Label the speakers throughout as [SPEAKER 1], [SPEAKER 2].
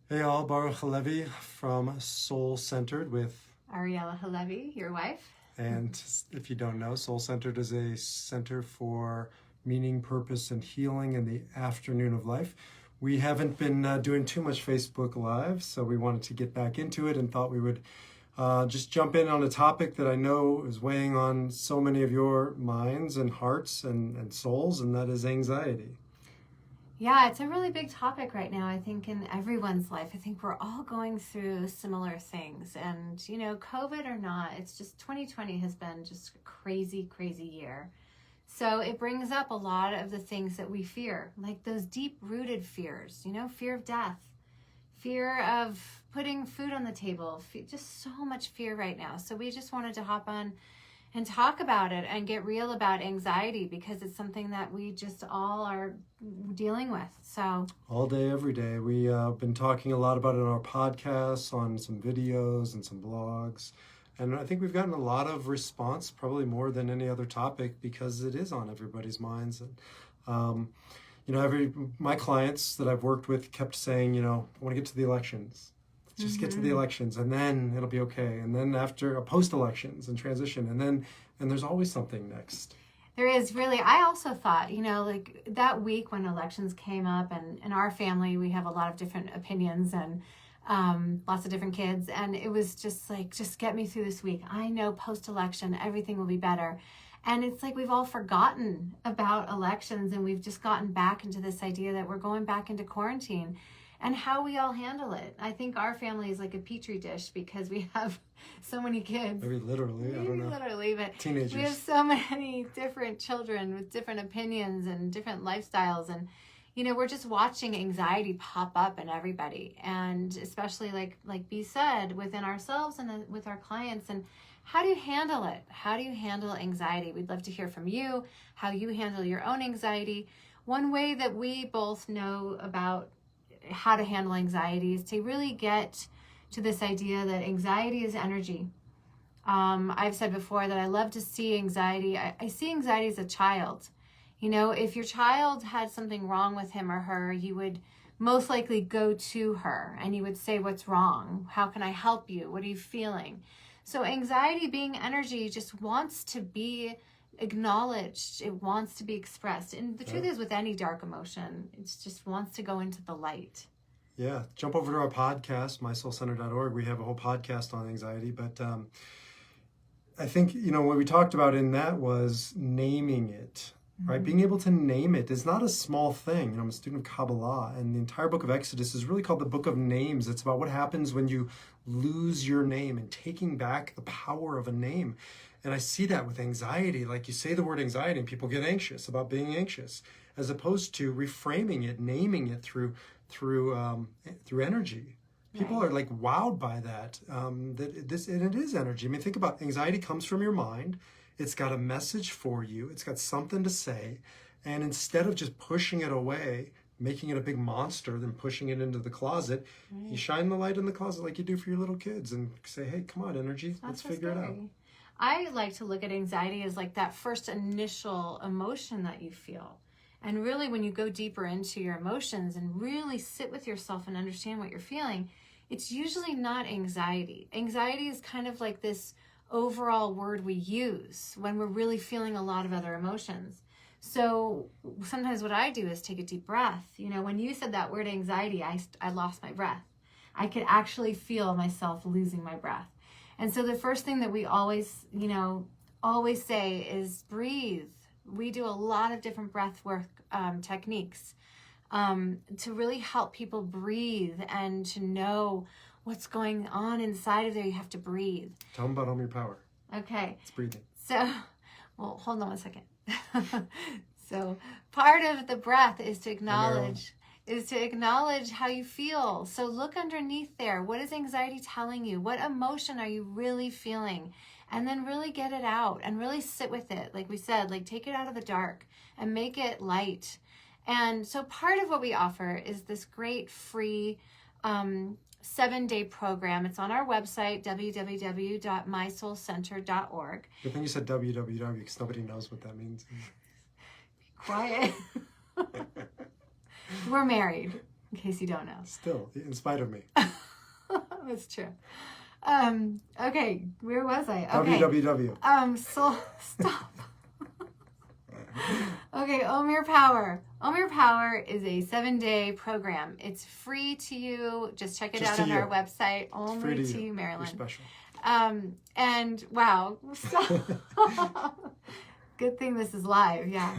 [SPEAKER 1] Hey all, Baruch Halevi from Soul Centered with,
[SPEAKER 2] Ariela Halevi, your wife.
[SPEAKER 1] and if you don't know, Soul Centered is a center for meaning, purpose, and healing in the afternoon of life. We haven't been doing too much Facebook Live, so we wanted to get back into it and thought we would just jump in on a topic that I know is weighing on so many of your minds and hearts and souls, and that is anxiety.
[SPEAKER 2] Yeah, it's a really big topic right now, I think, in everyone's life. I think we're all going through similar things. And, COVID or not, it's just 2020 has been just a crazy, crazy year. So it brings up a lot of the things that we fear, like those deep-rooted fears, fear of death, fear of putting food on the table, just so much fear right now. So we just wanted to hop on and talk about it and get real about anxiety because it's something that we just all are dealing with. So
[SPEAKER 1] all day, every day. We've been talking a lot about it on our podcasts, on some videos and some blogs. And I think we've gotten a lot of response, probably more than any other topic, because it is on everybody's minds. And, my clients that I've worked with kept saying, I want to get to the elections. Just get to the elections and then it'll be okay. And then after post-elections and transition, and there's always something next.
[SPEAKER 2] There is really. I also thought, like that week when elections came up, and in our family, we have a lot of different opinions and lots of different kids. And it was just like, just get me through this week. I know post-election, everything will be better. And it's like we've all forgotten about elections and we've just gotten back into this idea that we're going back into quarantine. And how we all handle it. I think our family is like a petri dish because we have so many kids.
[SPEAKER 1] Maybe literally, I don't know.
[SPEAKER 2] Literally, but
[SPEAKER 1] teenagers.
[SPEAKER 2] We have so many different children with different opinions and different lifestyles. And, we're just watching anxiety pop up in everybody. And especially like B said, within ourselves and with our clients. And how do you handle it? How do you handle anxiety? We'd love to hear from you, how you handle your own anxiety. One way that we both know about how to handle anxiety is to really get to this idea that anxiety is energy. I've said before that I love to see anxiety. I see anxiety as a child. If your child had something wrong with him or her, you would most likely go to her and you would say, what's wrong? How can I help you? What are you feeling? So anxiety, being energy, just wants to be acknowledged. It wants to be expressed. And the truth is, with any dark emotion, it just wants to go into the light.
[SPEAKER 1] Yeah. Jump over to our podcast, mysoulcenter.org. We have a whole podcast on anxiety. But I think, what we talked about in that was naming it, right? Being able to name it is not a small thing. I'm a student of Kabbalah, and the entire book of Exodus is really called the Book of Names. It's about what happens when you lose your name and taking back the power of a name. And I see that with anxiety. Like, you say the word anxiety and people get anxious about being anxious, as opposed to reframing it, naming it through energy. People are like wowed by that. And it is energy. I mean, think about anxiety comes from your mind. It's got a message for you. It's got something to say. And instead of just pushing it away, making it a big monster, then pushing it into the closet, you shine the light in the closet like you do for your little kids and say, hey, come on, energy, let's figure it out.
[SPEAKER 2] I like to look at anxiety as like that first initial emotion that you feel. And really, when you go deeper into your emotions and really sit with yourself and understand what you're feeling, it's usually not anxiety. Anxiety is kind of like this overall word we use when we're really feeling a lot of other emotions. So sometimes what I do is take a deep breath. When you said that word anxiety, I lost my breath. I could actually feel myself losing my breath. And so the first thing that we always say is breathe. We do a lot of different breath work techniques to really help people breathe and to know what's going on inside of there. You have to breathe.
[SPEAKER 1] Tell them about Home Your Power.
[SPEAKER 2] Okay.
[SPEAKER 1] It's breathing.
[SPEAKER 2] So, well, hold on one second. So part of the breath is to acknowledge how you feel. So look underneath there. What is anxiety telling you? What emotion are you really feeling? And then really get it out and really sit with it. Like we said, take it out of the dark and make it light. And so part of what we offer is this great free 7-day program. It's on our website, www.mysoulcenter.org.
[SPEAKER 1] Good thing you said www because nobody knows what that means.
[SPEAKER 2] Be quiet. We're married. in case you don't know.
[SPEAKER 1] Still, in spite of me.
[SPEAKER 2] That's true. Okay, where was I? Okay.
[SPEAKER 1] www.
[SPEAKER 2] So stop. Okay, Own Your Power. Own Your Power is a 7-day program. It's free to you. Just check it out on our website. Only to you, Marilyn.
[SPEAKER 1] You're special.
[SPEAKER 2] And wow. Good thing this is live, yeah.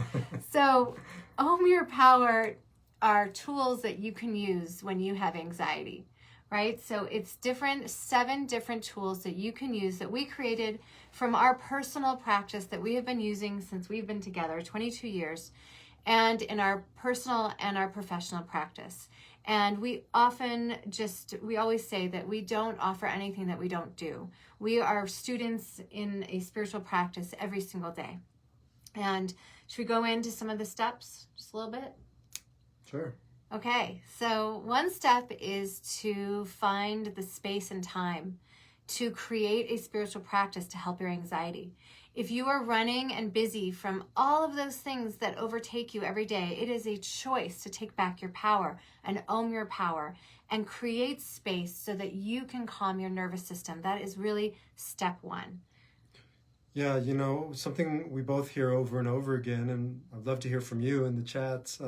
[SPEAKER 2] So Own Your Power are tools that you can use when you have anxiety, right? So it's 7 different tools that you can use that we created from our personal practice that we have been using since we've been together, 22 years, and in our personal and our professional practice. And we always say that we don't offer anything that we don't do. We are students in a spiritual practice every single day. And should we go into some of the steps just a little bit?
[SPEAKER 1] Sure.
[SPEAKER 2] Okay, so one step is to find the space and time to create a spiritual practice to help your anxiety. If you are running and busy from all of those things that overtake you every day, it is a choice to take back your power and own your power and create space so that you can calm your nervous system. That is really step 1.
[SPEAKER 1] Yeah, something we both hear over and over again, and I'd love to hear from you in the chats,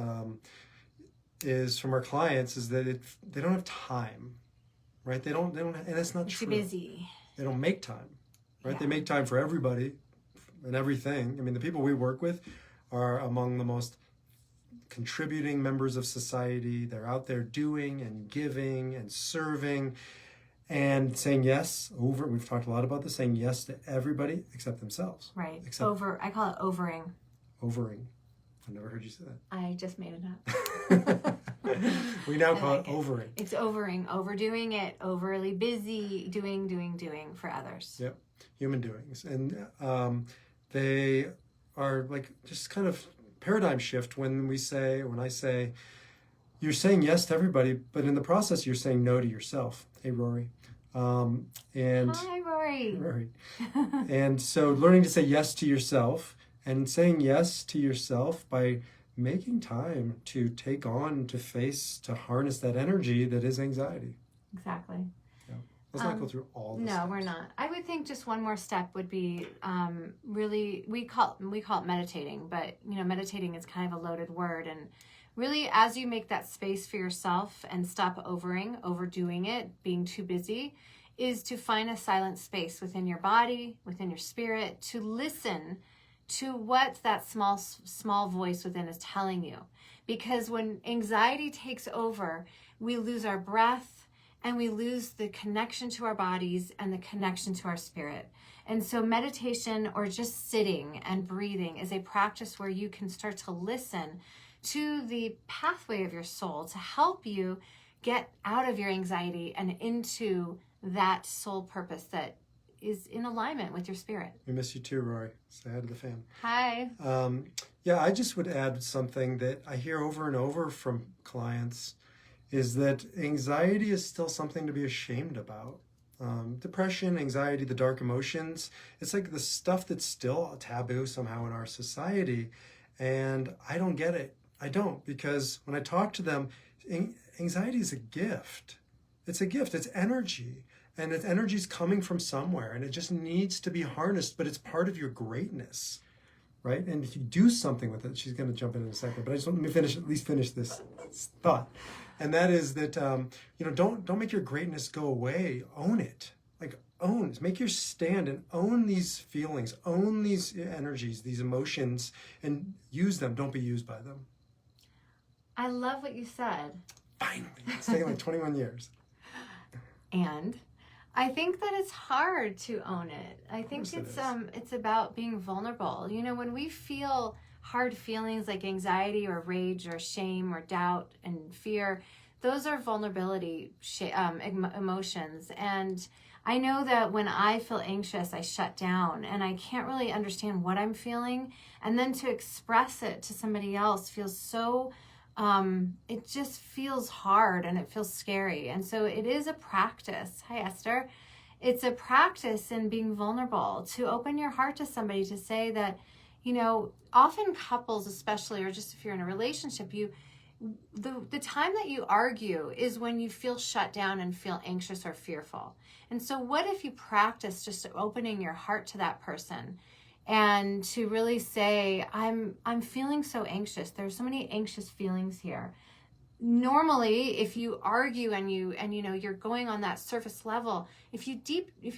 [SPEAKER 1] is from our clients, is that they don't have time, right? They don't, and it's not true.
[SPEAKER 2] Too busy.
[SPEAKER 1] They don't make time, right?
[SPEAKER 2] Yeah.
[SPEAKER 1] They make time for everybody and everything. I mean, the people we work with are among the most contributing members of society. They're out there doing and giving and serving and saying yes we've talked a lot about this, saying yes to everybody except themselves.
[SPEAKER 2] Right. I call it overing.
[SPEAKER 1] Overing. I've never heard you say that.
[SPEAKER 2] I just made it up.
[SPEAKER 1] We now call it overing.
[SPEAKER 2] It's overing, overdoing it, overly busy, doing for others.
[SPEAKER 1] Yep. Human doings. And they are like just kind of paradigm shift when I say, you're saying yes to everybody, but in the process, you're saying no to yourself. Hey, Rory.
[SPEAKER 2] Hi, Rory.
[SPEAKER 1] Rory. And so learning to say yes to yourself and saying yes to yourself by making time to take on, to face, to harness that energy that is anxiety.
[SPEAKER 2] Exactly.
[SPEAKER 1] Yeah. Let's not go through all this.
[SPEAKER 2] No, steps. We're not. I would think just one more step would be really, we call it meditating, but meditating is kind of a loaded word. And really, as you make that space for yourself and stop overdoing it, being too busy, is to find a silent space within your body, within your spirit, to listen to what that small voice within is telling you. Because when anxiety takes over, we lose our breath and we lose the connection to our bodies and the connection to our spirit. And so meditation, or just sitting and breathing, is a practice where you can start to listen to the pathway of your soul to help you get out of your anxiety and into that soul purpose that is in alignment with your spirit.
[SPEAKER 1] We miss you too, Rory. Say hi to the fam.
[SPEAKER 2] Hi.
[SPEAKER 1] Yeah, I just would add something that I hear over and over from clients is that anxiety is still something to be ashamed about. Depression, anxiety, the dark emotions, it's like the stuff that's still a taboo somehow in our society. And I don't get it. I don't, because when I talk to them, anxiety is a gift. It's a gift. It's energy. And its energy is coming from somewhere, and it just needs to be harnessed, but it's part of your greatness, right? And if you do something with it, she's going to jump in a second, but I just want to finish this thought. And that is that, don't make your greatness go away. Own it. Make your stand and own these feelings, own these energies, these emotions, and use them. Don't be used by them.
[SPEAKER 2] I love what you said.
[SPEAKER 1] Finally. It's taken like 21 years.
[SPEAKER 2] And I think that it's hard to own it. I think it's about being vulnerable. When we feel hard feelings like anxiety or rage or shame or doubt and fear, those are vulnerability emotions. And I know that when I feel anxious, I shut down and I can't really understand what I'm feeling. And then to express it to somebody else feels so it just feels hard and it feels scary. And so it is a practice. Hi, Esther. It's a practice in being vulnerable, to open your heart to somebody, to say that, often couples especially, or just if you're in a relationship, the time that you argue is when you feel shut down and feel anxious or fearful. And so what if you practice just opening your heart to that person and to really say, I'm feeling so anxious. There's so many anxious feelings here. Normally, if you argue and you're going on that surface level, if you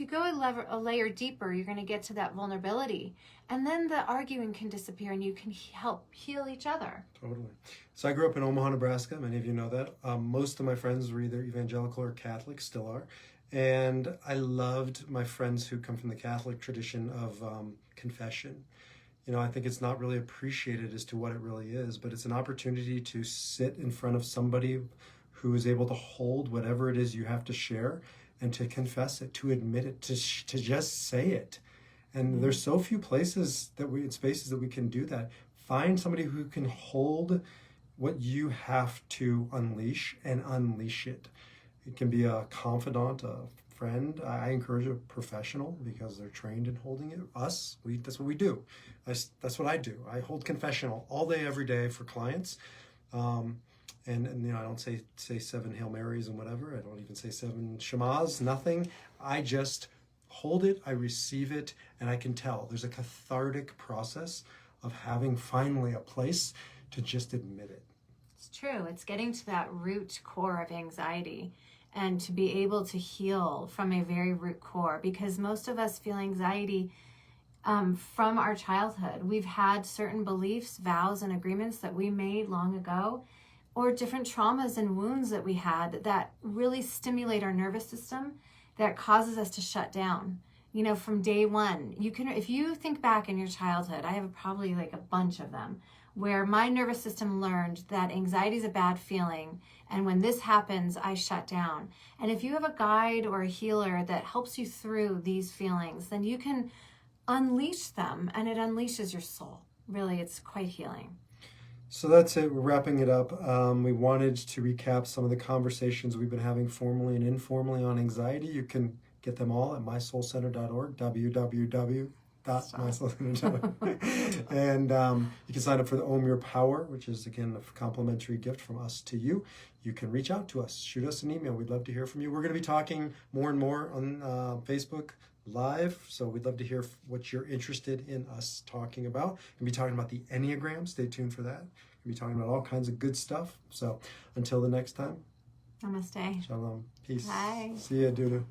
[SPEAKER 2] go a layer deeper, you're going to get to that vulnerability, and then the arguing can disappear and you can help heal each other.
[SPEAKER 1] Totally. So I grew up in Omaha, Nebraska. Many of you know that. Most of my friends were either evangelical or Catholic, still are. And I loved my friends who come from the Catholic tradition of confession. I think it's not really appreciated as to what it really is, but it's an opportunity to sit in front of somebody who is able to hold whatever it is you have to share and to confess it, to admit it, to just say it. And there's so few spaces that we can do that. Find somebody who can hold what you have to unleash and unleash it. It can be a confidant, a friend. I encourage a professional because they're trained in holding it. That's what we do. That's what I do. I hold confessional all day, every day for clients. And I don't say 7 Hail Marys and whatever. I don't even say 7 Shemas, nothing. I just hold it, I receive it, and I can tell. There's a cathartic process of having finally a place to just admit it.
[SPEAKER 2] It's true. It's getting to that root core of anxiety and to be able to heal from a very root core, because most of us feel anxiety from our childhood. We've had certain beliefs, vows, and agreements that we made long ago, or different traumas and wounds that we had that really stimulate our nervous system, that causes us to shut down. From day one, if you think back in your childhood, I have probably like a bunch of them, where my nervous system learned that anxiety is a bad feeling, and when this happens, I shut down. And if you have a guide or a healer that helps you through these feelings, then you can unleash them, and it unleashes your soul. Really, it's quite healing.
[SPEAKER 1] So that's it. We're wrapping it up. We wanted to recap some of the conversations we've been having formally and informally on anxiety. You can get them all at mysoulcenter.org, www.mysoulcenter.org. And you can sign up for the Own Your Power, which is, again, a complimentary gift from us to you. You can reach out to us. Shoot us an email. We'd love to hear from you. We're going to be talking more and more on Facebook Live, so we'd love to hear what you're interested in us talking about. We'll be talking about the Enneagram. Stay tuned for that. We'll be talking about all kinds of good stuff. So until the next time.
[SPEAKER 2] Namaste.
[SPEAKER 1] Shalom. Peace.
[SPEAKER 2] Bye.
[SPEAKER 1] See ya, Dudu.